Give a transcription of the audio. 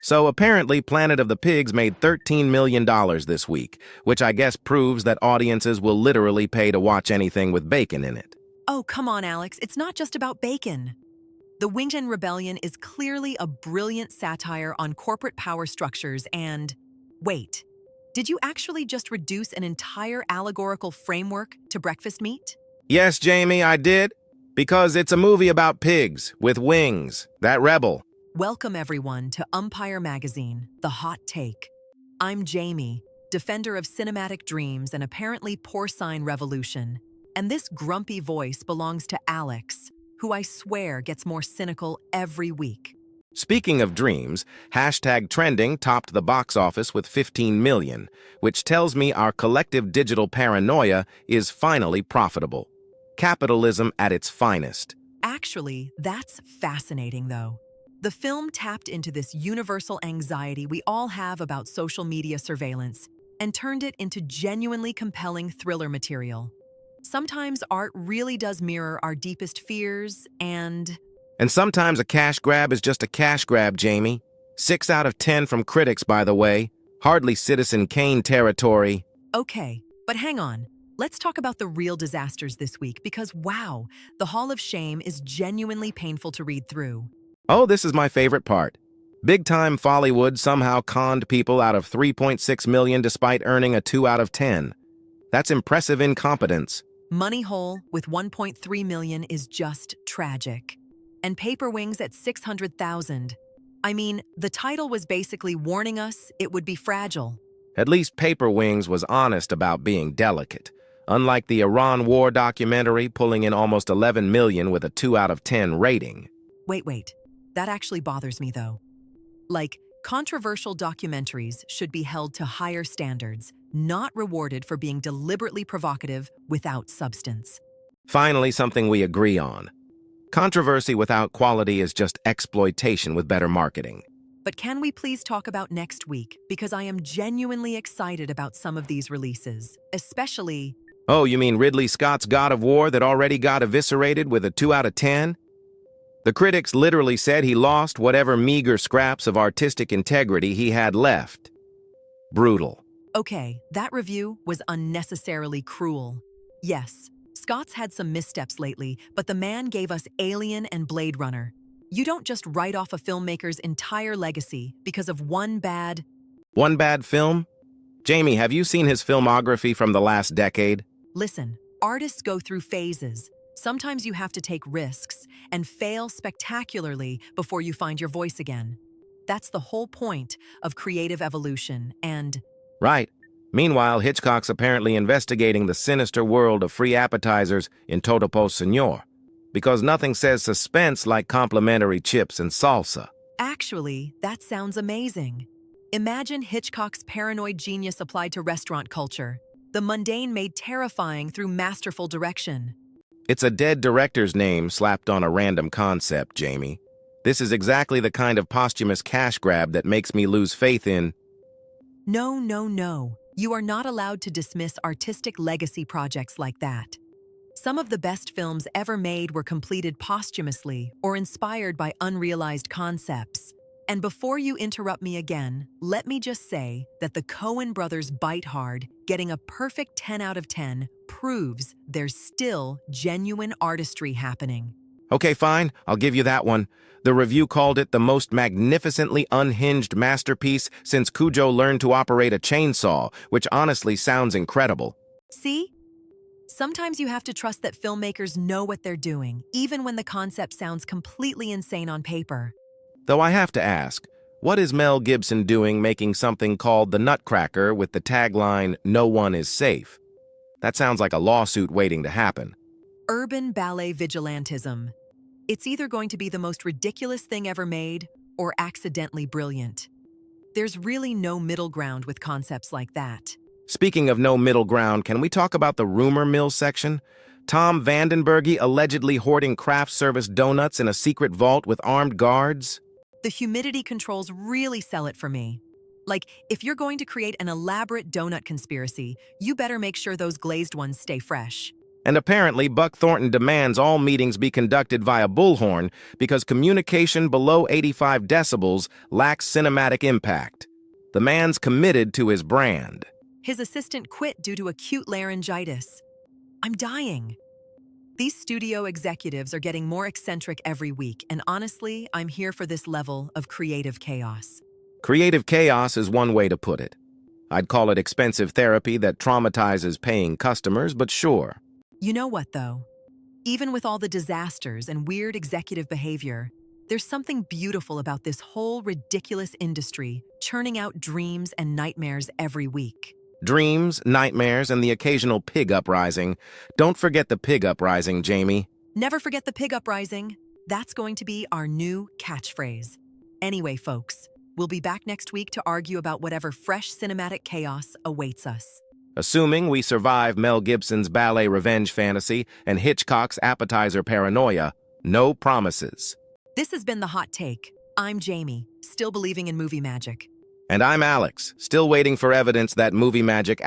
So apparently Planet of the Pigs made $13 million this week, which I guess proves that audiences will literally pay to watch anything with bacon in it. Oh, come on, Alex. It's not just about bacon. The Winged Rebellion is clearly a brilliant satire on corporate power structures and... Wait, did you actually just reduce an entire allegorical framework to breakfast meat? Yes, Jamie, I did. Because it's a movie about pigs with wings. That rebel. Welcome, everyone, to Umpire Magazine, the hot take. I'm Jamie, defender of cinematic dreams and apparently porcine revolution. And this grumpy voice belongs to Alex, who I swear gets more cynical every week. Speaking of dreams, #trending topped the box office with 15 million, which tells me our collective digital paranoia is finally profitable. Capitalism at its finest. Actually, that's fascinating, though. The film tapped into this universal anxiety we all have about social media surveillance and turned it into genuinely compelling thriller material. Sometimes art really does mirror our deepest fears and sometimes a cash grab is just a cash grab, Jamie. 6 out of 10 from critics, by the way. Hardly Citizen Kane territory. Okay, but hang on. Let's talk about the real disasters this week because, wow, the Hall of Shame is genuinely painful to read through. Oh, this is my favorite part. Big-time Follywood somehow conned people out of $3.6 million despite earning a 2 out of 10. That's impressive incompetence. Money Hole with $1.3 million is just tragic. And Paper Wings at $600,000. I mean, the title was basically warning us it would be fragile. At least Paper Wings was honest about being delicate. Unlike the Iran War documentary pulling in almost 11 million with a 2 out of 10 rating. Wait. That actually bothers me, though. Like, controversial documentaries should be held to higher standards, not rewarded for being deliberately provocative without substance. Finally, something we agree on. Controversy without quality is just exploitation with better marketing. But can we please talk about next week? Because I am genuinely excited about some of these releases, especially... Oh, you mean Ridley Scott's God of War that already got eviscerated with a 2 out of 10? The critics literally said he lost whatever meager scraps of artistic integrity he had left. Brutal. Okay, that review was unnecessarily cruel. Yes, Scott's had some missteps lately, but the man gave us Alien and Blade Runner. You don't just write off a filmmaker's entire legacy because of one bad film? Jamie, have you seen his filmography from the last decade? Listen, artists go through phases. Sometimes you have to take risks and fail spectacularly before you find your voice again. That's the whole point of creative evolution and... Right. Meanwhile, Hitchcock's apparently investigating the sinister world of free appetizers in Totopo Senor, because nothing says suspense like complimentary chips and salsa. Actually, that sounds amazing. Imagine Hitchcock's paranoid genius applied to restaurant culture. The mundane made terrifying through masterful direction. It's a dead director's name slapped on a random concept, Jamie. This is exactly the kind of posthumous cash grab that makes me lose faith in... No. You are not allowed to dismiss artistic legacy projects like that. Some of the best films ever made were completed posthumously or inspired by unrealized concepts. And before you interrupt me again, let me just say that the Coen brothers' Bite Hard getting a perfect 10 out of 10 proves there's still genuine artistry happening. Okay, fine, I'll give you that one. The review called it the most magnificently unhinged masterpiece since Cujo learned to operate a chainsaw, which honestly sounds incredible. See? Sometimes you have to trust that filmmakers know what they're doing, even when the concept sounds completely insane on paper. Though I have to ask, what is Mel Gibson doing making something called The Nutcracker with the tagline, "No one is safe"? That sounds like a lawsuit waiting to happen. Urban ballet vigilantism. It's either going to be the most ridiculous thing ever made or accidentally brilliant. There's really no middle ground with concepts like that. Speaking of no middle ground, can we talk about the rumor mill section? Tom Vandenberge allegedly hoarding craft service donuts in a secret vault with armed guards? The humidity controls really sell it for me. Like, if you're going to create an elaborate donut conspiracy, you better make sure those glazed ones stay fresh. And apparently, Buck Thornton demands all meetings be conducted via bullhorn because communication below 85 decibels lacks cinematic impact. The man's committed to his brand. His assistant quit due to acute laryngitis. I'm dying. These studio executives are getting more eccentric every week, and honestly, I'm here for this level of creative chaos. Creative chaos is one way to put it. I'd call it expensive therapy that traumatizes paying customers, but sure. You know what, though? Even with all the disasters and weird executive behavior, there's something beautiful about this whole ridiculous industry churning out dreams and nightmares every week. Dreams, nightmares, and the occasional pig uprising. Don't forget the pig uprising, Jamie. Never forget the pig uprising. That's going to be our new catchphrase. Anyway, folks, we'll be back next week to argue about whatever fresh cinematic chaos awaits us. Assuming we survive Mel Gibson's ballet revenge fantasy and Hitchcock's appetizer paranoia, no promises. This has been The Hot Take. I'm Jamie, still believing in movie magic. And I'm Alex, still waiting for evidence that movie magic